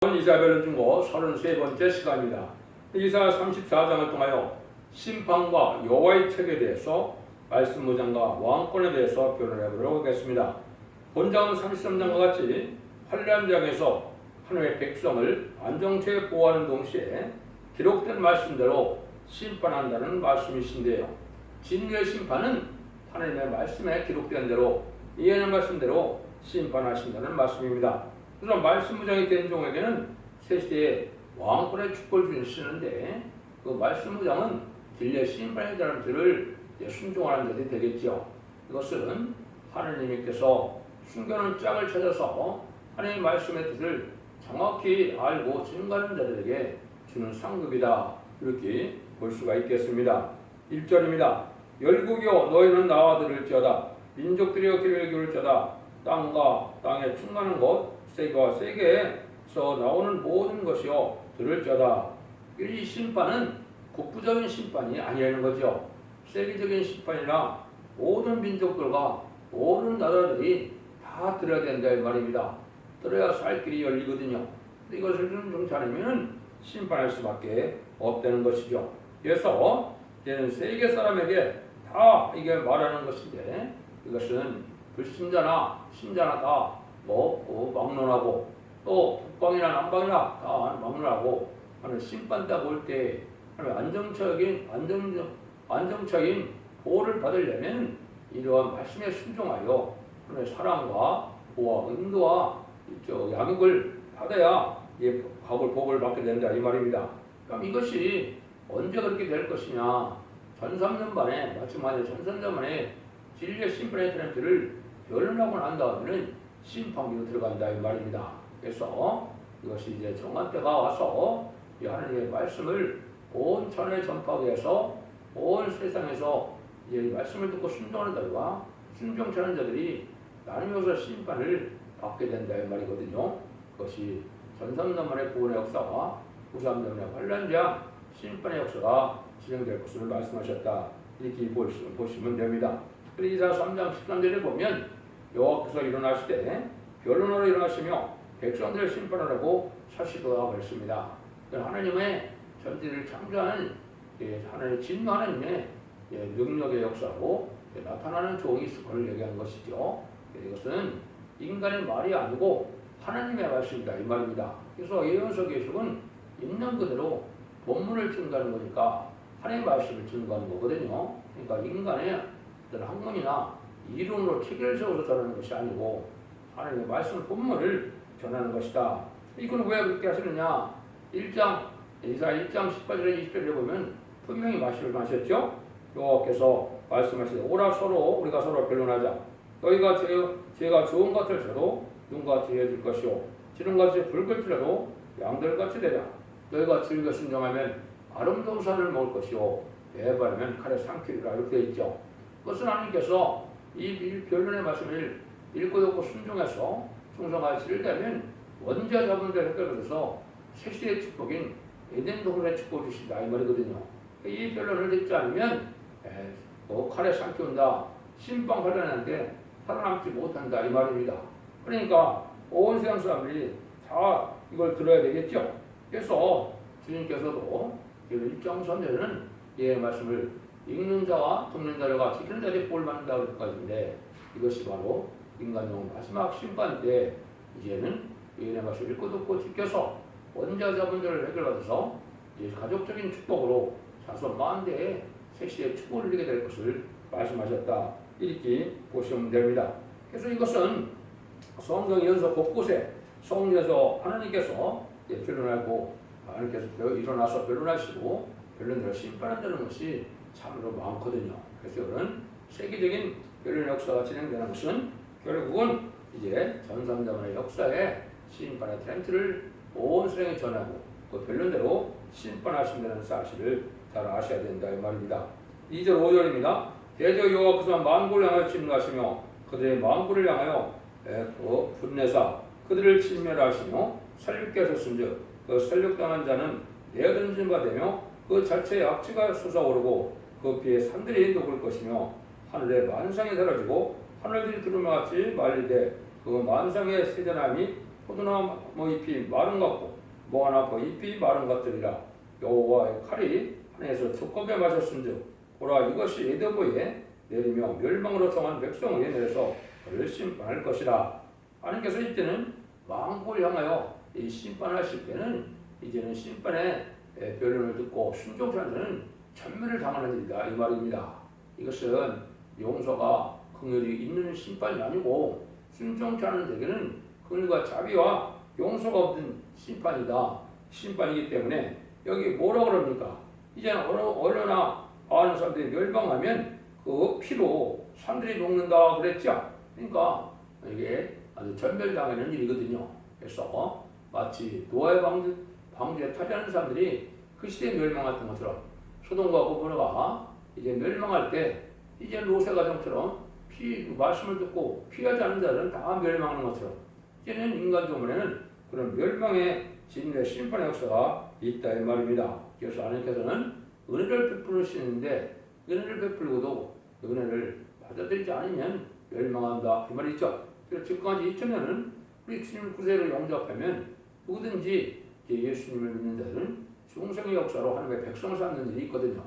이사벨 중고 33번째 시간입니다. 이사 34장을 통하여 심판과 여호와의 책에 대해서 말씀 무장과 왕권에 대해서 변호해 보도록 하겠습니다. 본장은 33장과 같이 환란장에서 하나님의 백성을 안정체에 보호하는 동시에 기록된 말씀대로 심판한다는 말씀이신데요. 진리의 심판은 하나님의 말씀에 기록된 대로 이해하는 말씀대로 심판하신다는 말씀입니다. 그래서 말씀 무장이 된 종에게는 새 시대에 왕권의 축복을 주시는데 그 말씀 무장은 진리의 심판의 자들을 순종하는 자들이 되겠죠. 이것은 하나님께서 숨겨놓은 짝을 찾아서 하나님의 말씀의 뜻을 정확히 알고 증거하는 자들에게 주는 상급이다. 이렇게 볼 수가 있겠습니다. 1절입니다. 열국이여 너희는 나와 들을지어다. 민족들이여 귀를 기울지어다. 땅과 땅에 충만한 곳 세계와 세계에서 나오는 모든 것이요 들을지어다. 이 심판은 국부적인 심판이 아니라는 거죠. 세계적인 심판이라 모든 민족들과 모든 나라들이 다 들어야 된다 이 말입니다. 들어야 살 길이 열리거든요. 이것을 순종치 않으면 심판할 수밖에 없다는 것이죠. 그래서 이제는 세계 사람에게 다 이게 말하는 것인데 이것은 불신자나 신자나 다 막론하고 또 북방이나 남방이나 다 막론하고 하는 심판 딱 올 때 안정적인 보호를 받으려면 이러한 말씀에 순종하여 하나님의 사랑과 보호와 인도와 양육을 받아야 복을 받게 된다 이 말입니다. 그럼 이것이 언제 그렇게 될 것이냐? 1300년 만에 마침내 1300년 만에 진리의 심판의 트렌드를 변론하고 난 다음에는 심판기로 들어간다 이 말입니다. 그래서 이것이 이제 정한 때가 와서 이 하나님의 말씀을 온 천하에 전파하기 위해서 온 세상에서 이제 말씀을 듣고 순종하는 자들과 순종치 않은 자들이 나누어서 심판을 받게 된다 이 말이거든요. 그것이 1300년 만의 구원의 역사와 93년 만의 환란장 심판의 역사가 진행될 것을 말씀하셨다. 이렇게 보시면 됩니다. 그래서 이사 3장 13절에 보면 여호와께서 일어나시되 변론하러 일어나시며 백성들을 심판하라고 사시도하고 했습니다. 하나님의 전지를 창조하는 하나님의 진노 하나님의 능력의 역사로 나타나는 종이 있을 것을 얘기한 것이죠. 이것은 인간의 말이 아니고 하나님의 말씀이다 이 말입니다. 그래서 예언서 계시록은 있는 그대로 본문을 증거하는 거니까 하나님의 말씀을 증거하는 거거든요. 그러니까 인간의 어떤 학문이나 이론으로 체계를 세워서 전하는 것이 아니고 하나님의 말씀 본문을 전하는 것이다. 이건 왜 그렇게 하시느냐? 이사 1장 18절에 20절에 보면 분명히 말씀하셨죠. 여호와께서 말씀하시되 오라 우리가 서로 변론하자. 너희가 죄가 좋은 것을 쳐도 눈같이 해줄 것이요 지름같이 붉을지라도 양들같이 되랴. 너희가 즐겨 순종하면 아름다운 산을 먹을 것이요 배바르면 칼에 삼키리라. 이렇게 되어 있죠. 그것은 하나님께서 이 변론의 말씀을 읽고 듣고 순종해서 충성하시를 되면 원죄 잡은 데를 해결해서 새시대의 축복인 에덴 동산의 축복을 주신다 이 말이거든요. 이 변론을 듣지 않으면 칼에 삼켜온다 심판하려는데 살아남지 못한다 이 말입니다. 그러니까 온 세상 사람들이 다 이걸 들어야 되겠죠. 그래서 주님께서도 일정선에는 이 말씀을 읽는 자와 듣는 자가 지키는 자들이 복을 받는다고 그랬거든요. 이것이 바로 인간용 마지막 심판 때 이제는 예언의 말씀을 읽고 듣고 지켜서 원죄 자분들을 해결받아서 이제 가족적인 축복으로 자손 만대에 새시대의 축복을 누리게 될 것을 말씀하셨다. 이렇게 보시면 됩니다. 그래서 이것은 성경 연서 곳곳에 성경에서 하나님께서 변론하고 하나님께서 일어나서 변론하시고 변론대로 심판한다는 것이 참으로 많거든요. 그래서 이런 세계적인 변론 역사가 진행되는 것은 결국은 이제 전삼자만의 역사에 심판의 트렌드를 온 세상에 전하고 그 변론대로 심판하신다는 사실을 잘 아셔야 된다 이 말입니다. 2절 5절입니다. 대저 여호와께서 만국을 향하여 진노하시며 그들의 만국을 향하여 분내사 그들을 진멸하시며 살육케 하셨은즉 그 살육당한 자는 내어던진 바 되며 그 자체의 악취가 솟아오르고 그 피에 산들이 녹을 것이며 하늘의 만상이 사라지고 하늘들이 두루마같이 말리되 그 만상의 세전함이 포도나무 잎이 마른 것 같고 모아놓고 잎이 마른 것들이라 여호와의 칼이 하늘에서 두껍게 마셨은즉 보라 이것이 에돔에 내리며 멸망으로 정한 백성에 내려서 그를 심판할 것이라. 하나님께서 이때는 왕국을 향하여 이 심판하실 때는 이제는 심판의 변론을 듣고 순종치 않는 자는 전멸을 당하는 일이다 이 말입니다. 이것은 용서가 긍휼이 있는 심판이 아니고 순종치 않는 자에게는 긍휼과 자비와 용서가 없는 심판이기 때문에 여기 뭐라 그럽니까? 이제는 어느나 많은 사람들이 멸망하면 그 피로 산들이 녹는다 그랬죠. 그러니까 이게 아주 전멸당하는 일이거든요. 그래서 마치 노아의 방주에 타지하는 사람들이 그 시대에 멸망했던 것처럼 소돔과 고모라가 이제 멸망할 때 이제 롯의 가정처럼 말씀을 듣고 피하지 않는 자들은 다 멸망하는 것처럼 이제는 인간 조문에는 그런 멸망의 진리의 심판의 역사가 있다 이 말입니다. 그래서 하나님께서는 은혜를 베푸시는데 은혜를 베풀고도 은혜를 받아들이지 않으면 멸망한다 이 말이죠. 그래서 지금까지 2000년은 우리 주님 구세를 영접하면 누구든지 예수님을 믿는 자들은 중생의 역사로 하나님의 백성을 삼는 일이 있거든요.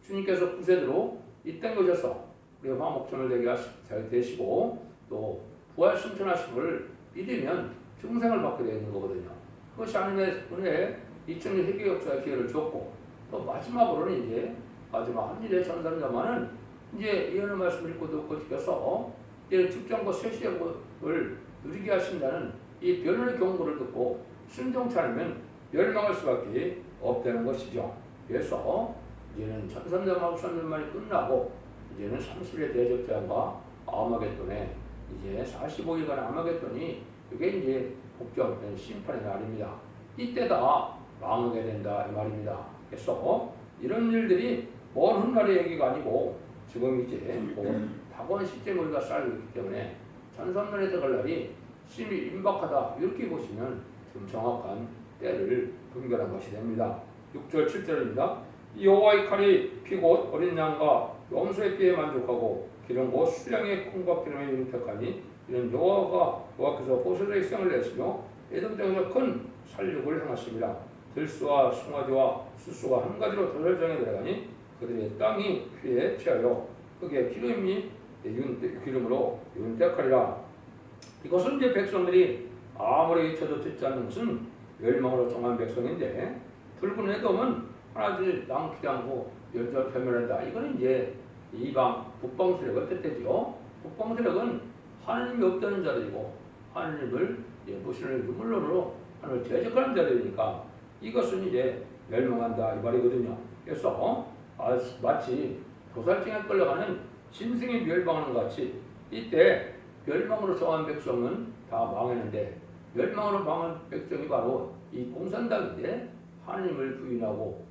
주님께서 구세대로 이 땅에 오셔서 우리 화목전을 되게 되시고 또 부활 승천하심을 믿으면 중생을 받게 되는 거거든요. 그것이 하나님의 은혜에 2000년 회개 역사의 기회를 줬고 또 마지막으로는 이제 마지막 한일의 전산자만은 이제 예언의 말씀을 읽고 듣고 지켜서 이제 특정과 쇠시력을 누리게 하신다는 이 변론의 경고를 듣고 순종치 않으면 멸망할 수밖에 없다는 것이죠. 그래서 이제는 전산자만 후산자만이 끝나고 이제는 30일의 대적자와 아마겟돈에 이제 45일간 아마겟돈이 그게 이제 복잡된 심판의 날입니다. 이때다 망하게 된다 이 말입니다. 그래서 이런 일들이 먼 훗날의 얘기가 아니고 지금 이제 다가온 시점에 우리가 살고 있기 때문에 전산론에 들어갈 날이 심히 임박하다 이렇게 보시면 좀 정확한 때를 분별한 것이 됩니다. 6절 7절입니다. 여호와의 칼이 피곧 어린 양과 염소의 뼈에 만족하고 기름 곧 수량의 콩과 기름에 윤택하니 이는 여호와께서 보세도의 생을 내시며 에돔 땅에서 큰 살육을 행하십니다. 들수와 송아지와 수수가 한 가지로 도절장에 들어가니 그들의 땅이 피에 취하여 흙에 기름으로 윤택하리라. 이것은 이제 백성들이 아무리 외쳐도 듣지 않는 것은 멸망으로 정한 백성인데 붉은 에돔은 하나둘 남기지 않고 열절 패멸한다. 이거는 이제 이방 북방 세력을 뜻하죠. 북방 세력은 하나님이 없다는 자들이고 하나님을 무신을 유물론으로 하나님을 대적하는 자들이니까 이것은 이제 멸망한다 이 말이거든요. 그래서 마치 도살증에 끌려가는 짐승이 멸망하는 것 같이 이때 멸망으로 정한 백성은 다 망했는데 멸망으로 망한 백성이 바로 이 공산당인데 하나님을 부인하고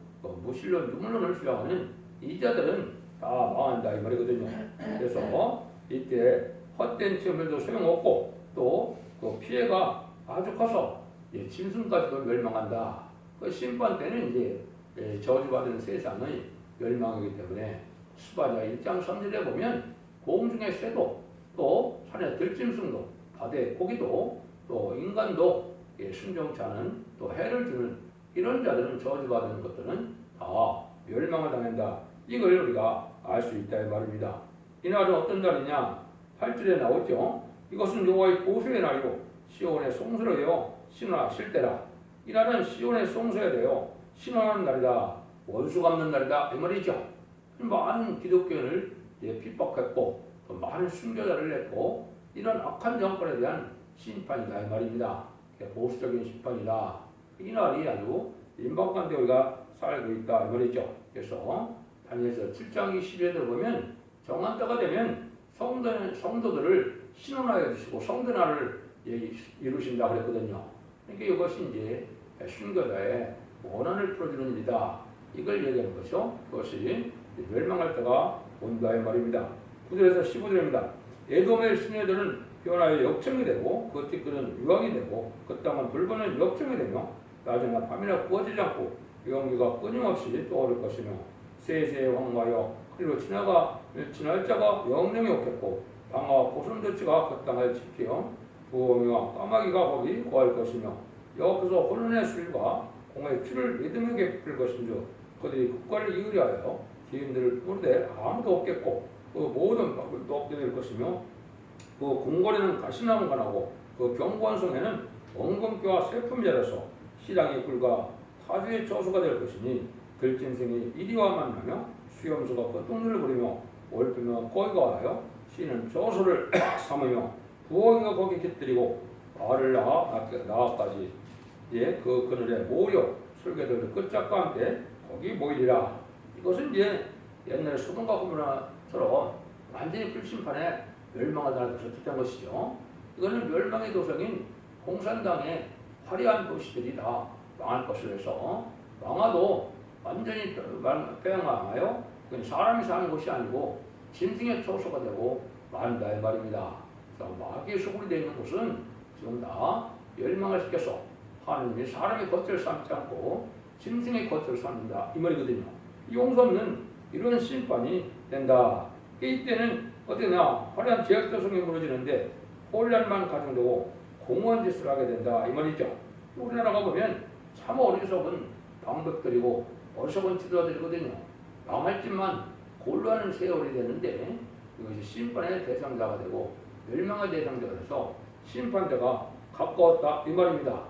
무신론 유물론을 주장하는 이 자들은 다 망한다 이 말이거든요. 그래서 이때 헛된 체험들도 소용없고 또 그 피해가 아주 커서 짐승까지도 멸망한다. 그 심판 때는 이제 저주받은 세상의 멸망이기 때문에 스바냐 1장 3절에 보면 공중의 새도 또 산의 들짐승도 바다의 고기도 또 인간도 순종치 않은 또 해를 주는 이런 자들은 저주받은 것들은 다 멸망을 당한다. 이걸 우리가 알 수 있다 이 말입니다. 이날은 어떤 날이냐? 8절에 나오죠. 이것은 여호와의 보수의 날이고 시온의 송수로여 신원하실 때라. 이 날은 시온의 송수에 대하여 신원하는 날이다. 원수 갚는 날이다 이 말이죠. 많은 기독교인을 핍박했고 또 많은 순교자를 냈고 이런 악한 정권에 대한 심판이다 이 말입니다. 보수적인 심판이다. 이 날이 아주 임박한데 우리가 살고 있다 이 말이죠. 그래서 다니엘서 7장 20절에 보면 정한 때가 되면 성도들을 신원하여 주시고 성전화를 이루신다 그랬거든요. 그러니까 이것이 이제 순교자의 원한을 풀어주는 일이다. 이걸 얘기하는 것이죠. 그것이 멸망할 때가 온다 이 말입니다. 9절에서 15절입니다. 에돔의 시내들은 변화의 역청이 되고 그 티끌은 유황이 되고 그 땅은 불보는 역청이 되며 낮이나 밤이나 구워지지 않고 연기가 끊임없이 떠오를 것이며 세세에 황하여 그리고 지날 자가 영영이 없겠고 방아와 고슴도치가 그 땅을 지키어 부엉이와 까마귀가 거기 거할 것이며 여기서 혼돈의 술과 공의 피를 믿음에게 베풀 것인즉 그들이 국가를 이으려 하여 기인들을 부르되 아무도 없겠고 그 모든 법을도 없게 될 것이며 그 궁궐에는 가시나무가 나고 그 견고한 성에는 엉겅퀴와 세품이 자라서 시랑이 굴과 타주의 저수가 될 것이니 들짐승이 이리와 만나며 수염소가 끄떡니를 부리며 올빼며 거기가 하여 시는 저수를 삼으며 부엉이가 거기 깃들이고 알을 낳아까지 그 그늘에 모여 설계들 끝짝과 함께 거기 모이리라. 이것은 이제 옛날에 소돔과 고모라처럼 완전히 불심판에 멸망하다는 것을 뜻한 것이죠. 이거는 멸망의 도성인 공산당의 화려한 도시들이 다 망할 것을 해서 망하도 완전히 빼앗아요. 그건 사람이 사는 것이 아니고 짐승의 초소가 되고 만다 이 말입니다. 마귀의 소굴이 되어 있는 곳은 지금 다 멸망을 시켜서 하느님이 사람의 겉을 삼지 않고 짐승의 겉을 삼는다 이 말이거든요. 용서 없는 이런 심판이 된다. 이때는 어떠냐 화려한 제약도성이 무너지는데 혼란만 가중되고 공허한 짓을 하게 된다 이 말이죠. 우리나라가 보면 참 어리석은 방법들이고 어리석은 지도자들이거든요. 망할 짓만 골라하는 세월이 되는데 이것이 심판의 대상자가 되고 멸망의 대상자가 돼서 심판대가 가까웠다 이 말입니다.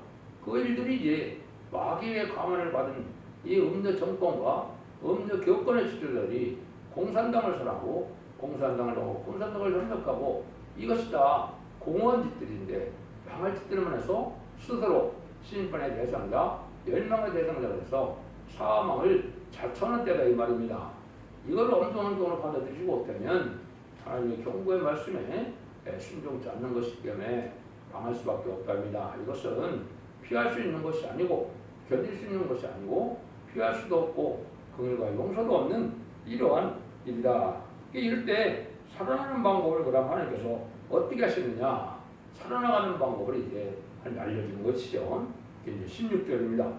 그 일들이 이제 마귀의 강화를 받은 이 음녀 정권과 음녀 교권의 지도자들이 공산당을 설하고 공산당을 하고 공산당을 협력하고 이것이 다 공허한 짓들인데 망할 짓들만 해서 스스로 심판의 대상자, 멸망의 대상자가 돼서 사망을 자처하는 때다 이 말입니다. 이걸 엄중한 경우로 받아들이지 못하면 하나님의 경고의 말씀에 순종치 않는 것이기 때문에 망할 수밖에 없답니다. 이것은 피할 수 있는 것이 아니고 견딜 수 있는 것이 아니고 피할 수도 없고 긍휼과 용서도 없는 이러한 일이다. 이럴 때 살아나는 방법을 그럼 하나님께서 어떻게 하시느냐? 살아나가는 방법을 이제 알려주는 것이죠. 이제 16절입니다.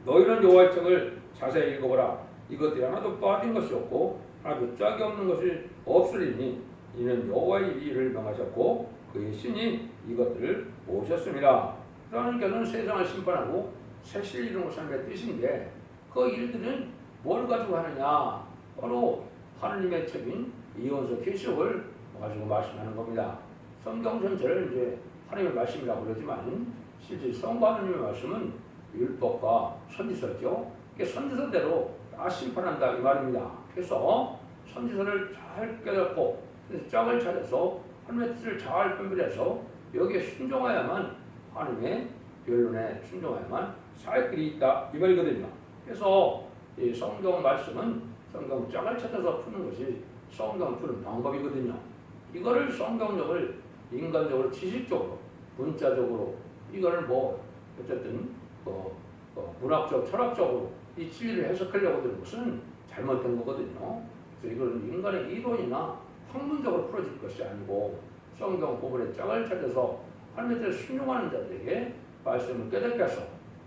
너희는 여호와의 책을 자세히 읽어보라. 이것들이 하나도 빠진 것이 없고 하나도 짝이 없는 것이 없으리니 이는 여호와의 일을 명하셨고 그의 신이 이것들을 모셨습니다. 하나님께서는 세상을 심판하고 새실 이루는 삶의 뜻인데 그 일들은 뭘 가지고 하느냐? 바로 하나님의 책인 이언서 계시록을 가지고 말씀하는 겁니다. 성경 전체를 이제 하나님의 말씀이라고 그러지만 실제 성부 하나님의 말씀은 율법과 선지서죠. 선지서대로 다 심판한다 이 말입니다. 그래서 선지서를 잘 깨닫고 짝을 찾아서 하나님의 뜻을 잘 분별해서 여기에 순종해야만 하나님의 변론에 순종해야만 살 길이 있다 이 말이거든요. 그래서 이 성경 말씀은 성경 짝을 찾아서 푸는 것이 성경 푸는 방법이거든요. 이거를 성경적을 인간적으로 지식적으로 문자적으로 이거를 뭐 어쨌든 문학적 철학적으로 이 진리를 해석하려고 드는 것은 잘못된 거거든요. 그래서 이거는 인간의 이론이나 학문적으로 풀어질 것이 아니고 성경 부분의 짝을 찾아서 하나님의 뜻을 순종하는 자들에게 말씀을 깨닫게 해서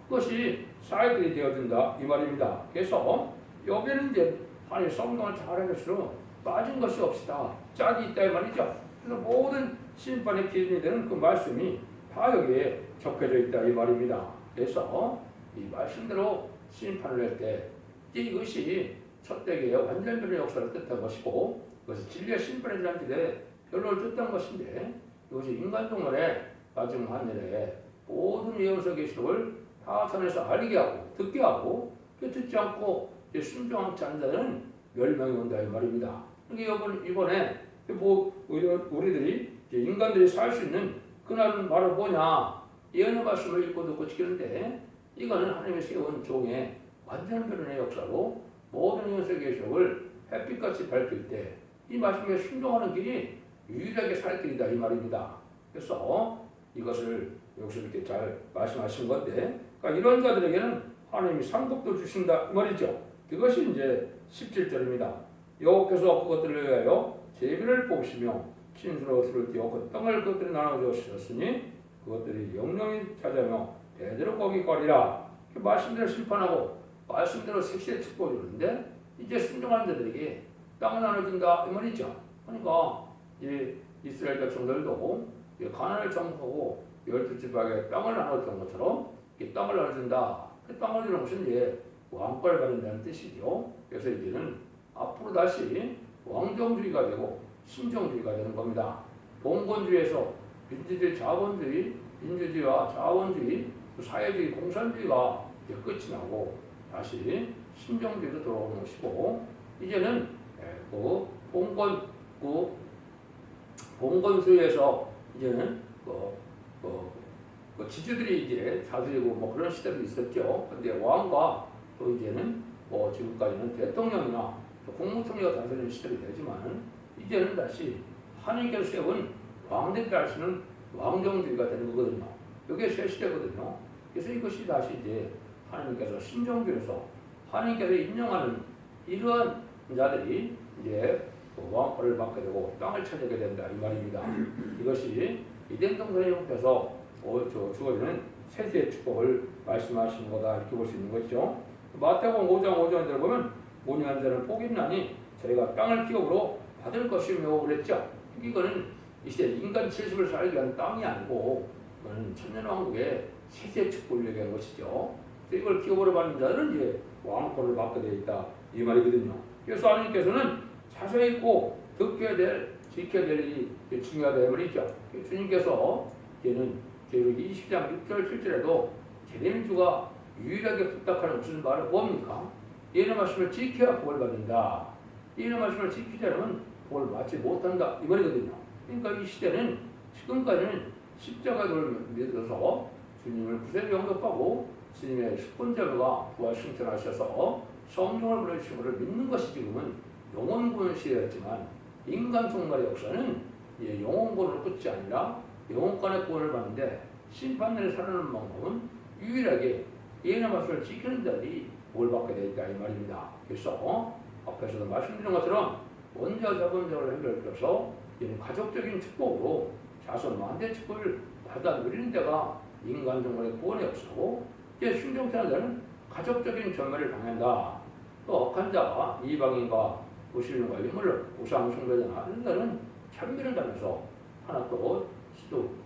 그것이 사회들이 되어진다 이 말입니다. 그래서 여기는 이제 하나님 성경을 잘 해결수록 빠진 것이 없이다 짝이 있다 이 말이죠. 그래서 모든 심판의 기준이 되는 그 말씀이 다 여기에 적혀져 있다 이 말입니다. 그래서 이 말씀대로 심판을 할 때 이것이 첫대기의 완전변의 역사를 뜻한 것이고 그것이 진리의 심판의 장기대 결론을 뜻한 것인데 이것이 인간동물의 마지막 하늘에 모든 예언서 계시록을 다 전해서 알게 하고 듣게 하고 듣지 않고 순종하지 않는 자들은 멸망이 온다 이 말입니다. 이번에 우리들이 인간들이 살 수 있는 그날은 바로 뭐냐? 예언의 말씀을 읽고 듣고 지키는데 이거는 하나님이 세운 종의 완전 변론의 역사로 모든 예언서 계시록을 햇빛같이 밝힐 때 이 말씀에 순종하는 길이 유일하게 살 길이다 이 말입니다. 그래서 이것을 여기서 이렇게 잘 말씀하신 건데 그러니까 이런 자들에게는 하나님이 상급도 주신다 이 말이죠. 그것이 이제 17절입니다. 여호와께서 그것들을 위하여 제비를 뽑으시며 신수로 술을 띄워 그 땅을 그것들이 나눠 주셨으니 그것들이 영영히 찾아며 대대로 거기 거리라. 말씀대로 심판하고 말씀대로 색시에 축복을 주는데 이제 순종하는 자들에게 땅을 나눠준다 이 말이죠. 그러니까 이스라엘 백성들도 가나안을 정복하고 열두 지파에게 땅을 나눠줬던 것처럼 이 땅을 나눠준다. 그 땅을 주는 것은 이제 왕권을 받는다는 뜻이죠. 그래서 이제는 앞으로 다시 왕정주의가 되고 신정주의가 되는 겁니다. 봉건주의에서 민주주의, 자본주의, 민주주의와 자본주의, 사회주의, 공산주의가 이제 끝이 나고 다시 신정주의로 돌아오는 것이고 이제는 봉건주의에서 이제는 지주들이 이제 다스리고 뭐 그런 시대도 있었죠. 근데 왕과 또 이제는 지금까지는 대통령이나 국무총리가 다스리는 시대가 되지만 이제는 다시 하나님께서 세운 왕들이 다스리는 왕정주의가 되는 거거든요. 이게 새 시대거든요. 그래서 이것이 다시 이제 하나님께서 신정주의에서 하나님께서 인정하는 이러한 자들이 이제 왕권을 받게 되고 땅을 차지하게 된다 이 말입니다. 이것이 이된 동산의 형태에서 주어지는 세세의 축복을 말씀하시는 거다 이렇게 볼 수 있는 것이죠. 마태복음 5장 5절에 들어보면 온유한 자는 복이 있나니 저희가 땅을 기업으로 받을 것이며 그랬죠. 이거는 이 시대 인간 70을 살기 위한 땅이 아니고 이거는 천년왕국의 세세의 축복을 얘기하는 것이죠. 이걸 기업으로 받는 자들은 이제 왕권을 받게 되어 있다 이 말이거든요. 그래서 하나님께서는 자세히 있고 듣게 될 지켜야 될 일이 중요하다 이 말이죠. 주님께서 이제는 계시록 20장 6절 7절에도 제대민 주가 유일하게 부탁하는 무슨 말은 뭡니까? 예의 말씀을 지켜야 복을 받는다. 예의 말씀을 지키지 않으면 복을 받지 못한다 이 말이거든요. 그러니까 이 시대는 지금까지는 십자가를 믿어서 주님을 구세주 영접하고 주님의 십분자가 부활 승천하셔서 성령을 보내주신 것을 믿는 것이 지금은 영원군 시대였지만 인간 종말의 역사는 영원군으로 끝이 아니라 영원간의 구원을 받는데 심판날에 살아나는 방법은 유일하게 예의 말씀을 지키는 자들이 복을 받게 되어 있다 이 말입니다. 그래서 앞에서도 말씀드린 것처럼 원자와 자본자를 연결해서 가족적인 축복으로 자손 만대 축복을 받아 누리는 데가 인간 종말의 구원의 역사고 이제 순종하는 자는 가족적인 전멸을 당한다. 또 억한 자와 이방인과 무슬림과 인물을 우상 숭배자나 이런 자는 천멸을 당해서 하나도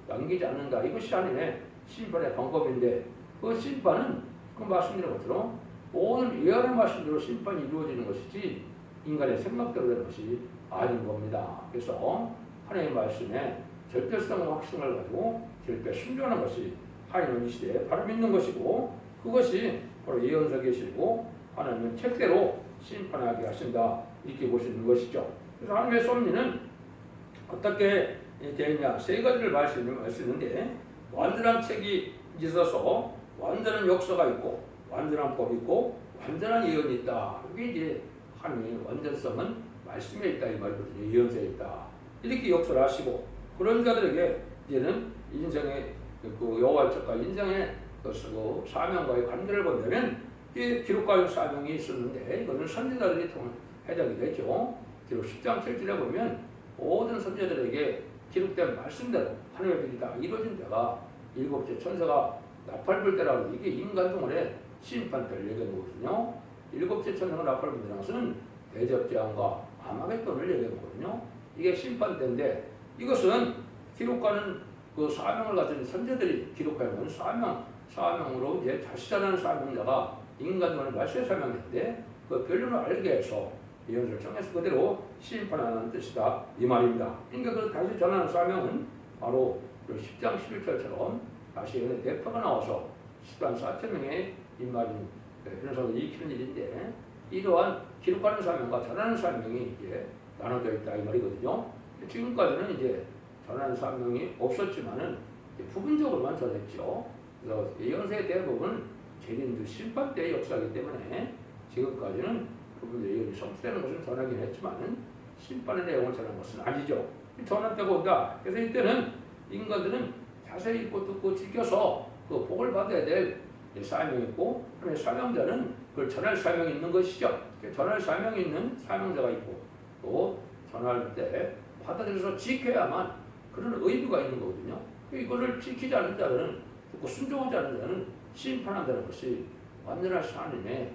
남기지 않는다. 이것이 하나님의 심판의 방법인데 그 심판은 그 말씀드린 것처럼 오늘 예언의 말씀대로 심판이 이루어지는 것이지 인간의 생각대로 되는 것이 아닌 겁니다. 그래서 하나님의 말씀에 절대성과 확신을 가지고 절대 순종하는 것이 하나님은 이 시대에 바로 믿는 것이고 그것이 바로 예언서 계시고 하나님은 책대로 심판하게 하신다 이렇게 볼 수 있는 것이죠. 그래서 하나님의 섭리는 어떻게 되느냐 세 가지를 말씀했는데 완전한 책이 있어서 완전한 역사가 있고 완전한 법이 있고 완전한 예언이 있다. 이게 이제 하나님의 완전성은 말씀에 있다 이 말이거든요. 예언서에 있다. 이렇게 역사를 하시고 그런 자들에게 이제는 인생의 그 여호와의 척과 인생의 그 사명과의 관계를 본다면 이 기록과의 사명이 있었는데 이거는 선지자들이 해당이 되죠. 기록 10장 7절에 보면 모든 선지자들에게 기록된 말씀대로 하늘의 빛이 다 이루어진 때가 일곱째 천사가 나팔 불 때라고 이게 인간 동안의 심판 때를 얘기하는 거거든요. 일곱째 천사가 나팔 불 때라는 것은 대접재앙과 아마겟돈을 얘기하는 거거든요. 이게 심판 때인데 이것은 기록하는 그 사명을 가진 선지자들이 기록하는 사명으로 이제 다시 자라는 사명자가 인간과의 말씀의 사명인데 그 변론을 알게 해서 예언서를 정해서 그대로 심판하는 뜻이다 이 말입니다. 그러니까 그 다시 전하는 사명은 바로 10장 11절처럼 다시 대표가 나와서 10만 4천 명의 인마린 변호사를 일으키는 일인데 이러한 기록하는 사명과 전하는 사명이 이제 나눠져 있다 이 말이거든요. 지금까지는 이제 전하는 사명이 없었지만은 부분적으로만 전했죠. 그래서 예언서의 대부분 재림주 심판 때의 역사이기 때문에 지금까지는 그분들의 예언이 성취되는 것을 전하긴 했지만은 심판의 내용을 전한 것은 아니죠. 전할 때가 온다. 그래서 이때는 인간들은 자세히 읽고 듣고 지켜서 그 복을 받아야 될 사명이 있고 그다음에 사명자는 그걸 전할 사명이 있는 것이죠. 전할 사명이 있는 사명자가 있고 또 전할 때 받아들여서 지켜야만 그런 의무가 있는 거거든요. 이거를 지키지 않는 자들은 듣고 순종하지 않는 자는 심판한다는 것이 완전한 하나님의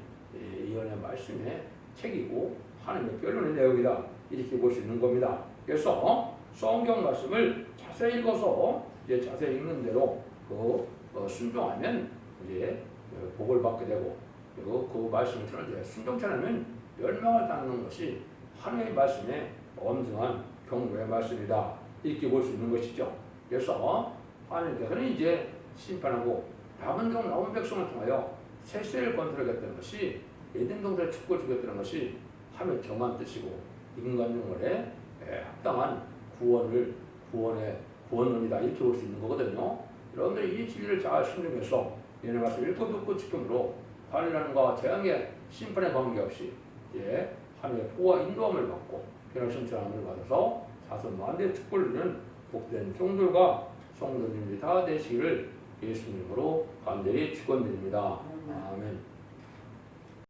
예언의 말씀의 책이고 하나님의 변론의 내용이다 이렇게 볼 수 있는 겁니다. 그래서 성경 말씀을 자세히 읽어서 이제 자세히 읽는 대로 순종하면 이제 복을 받게 되고, 그리고 그 말씀을 들을 때 순종치 않으면 멸망을 당하는 것이 하나님의 말씀의 엄중한 경고의 말씀이다, 이렇게 볼 수 있는 것이죠. 그래서 하나님께서는 이제 심판하고 남은 종 남은 백성을 통하여 새 세를 건설하겠다는 것이, 에덴 동산의 축복을 주겠다는 것이 하나님의 정한 뜻이고 인간 영혼에 합당한 구원론이다, 이렇게 볼 수 있는 거거든요. 여러분들이 이 진리를 잘 순종해서 얘네 말씀 읽고 듣고 지킴으로 환란과 재앙의 심판에 관계없이 하나님의 보호와 인도함을 받고 변화신 전함을 받아서 자손 만대의 축복을 누리는 복된 종들과 성도님들이 다 되시기를 예수님으로 간절히 축원드립니다. 아멘.